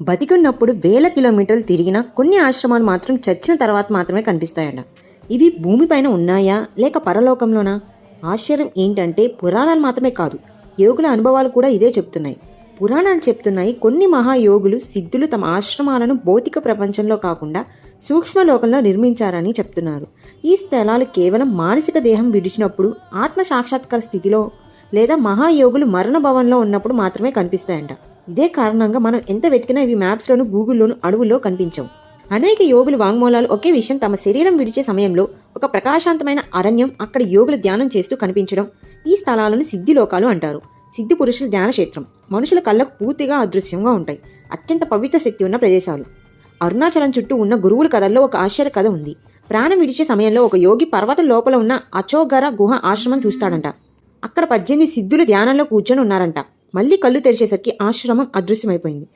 బతికున్నప్పుడు వేల కిలోమీటర్లు తిరిగినా కొన్ని ఆశ్రమాలు మాత్రం చచ్చిన తర్వాత మాత్రమే కనిపిస్తాయట. ఇవి భూమిపైన ఉన్నాయా లేక పరలోకంలోనా? ఆశ్చర్యం ఏంటంటే పురాణాలు మాత్రమే కాదు, యోగుల అనుభవాలు కూడా ఇదే చెప్తున్నాయి. పురాణాలు చెప్తున్నాయి కొన్ని మహాయోగులు సిద్ధులు తమ ఆశ్రమాలను భౌతిక ప్రపంచంలో కాకుండా సూక్ష్మలోకంలో నిర్మించారని చెప్తున్నారు. ఈ స్థలాలు కేవలం మానసిక దేహం విడిచినప్పుడు, ఆత్మ సాక్షాత్కార స్థితిలో లేదా మహాయోగులు మరణ భవన్లో ఉన్నప్పుడు మాత్రమే కనిపిస్తాయంట. ఇదే కారణంగా మనం ఎంత వెతికినా ఇవి మ్యాప్స్లోను గూగుల్లోను అడవుల్లో కనిపించవు. అనేక యోగుల వాంగ్మూలాలు ఒకే విషయం, తమ శరీరం విడిచే సమయంలో ఒక ప్రకాశవంతమైన అరణ్యం, అక్కడ యోగులు ధ్యానం చేస్తూ కనిపించడం. ఈ స్థలాలను సిద్ధిలోకాలు అంటారు. సిద్ధి పురుషుల ధ్యాన క్షేత్రం మనుషుల కళ్ళకు పూర్తిగా అదృశ్యంగా ఉంటాయి. అత్యంత పవిత్ర శక్తి ఉన్న ప్రదేశాలు. అరుణాచలం చుట్టూ ఉన్న గురువుల కథల్లో ఒక ఆశ్చర్య కథ ఉంది. ప్రాణం విడిచే సమయంలో ఒక యోగి పర్వతం లోపల ఉన్న అచోగర గుహ ఆశ్రమం చూస్తాడంట. అక్కడ 18 సిద్ధులు ధ్యానంలో కూర్చొని ఉన్నారంట. మళ్ళీ కళ్ళు తెరిచేసరికి ఆశ్రమం అదృశ్యమైపోయింది.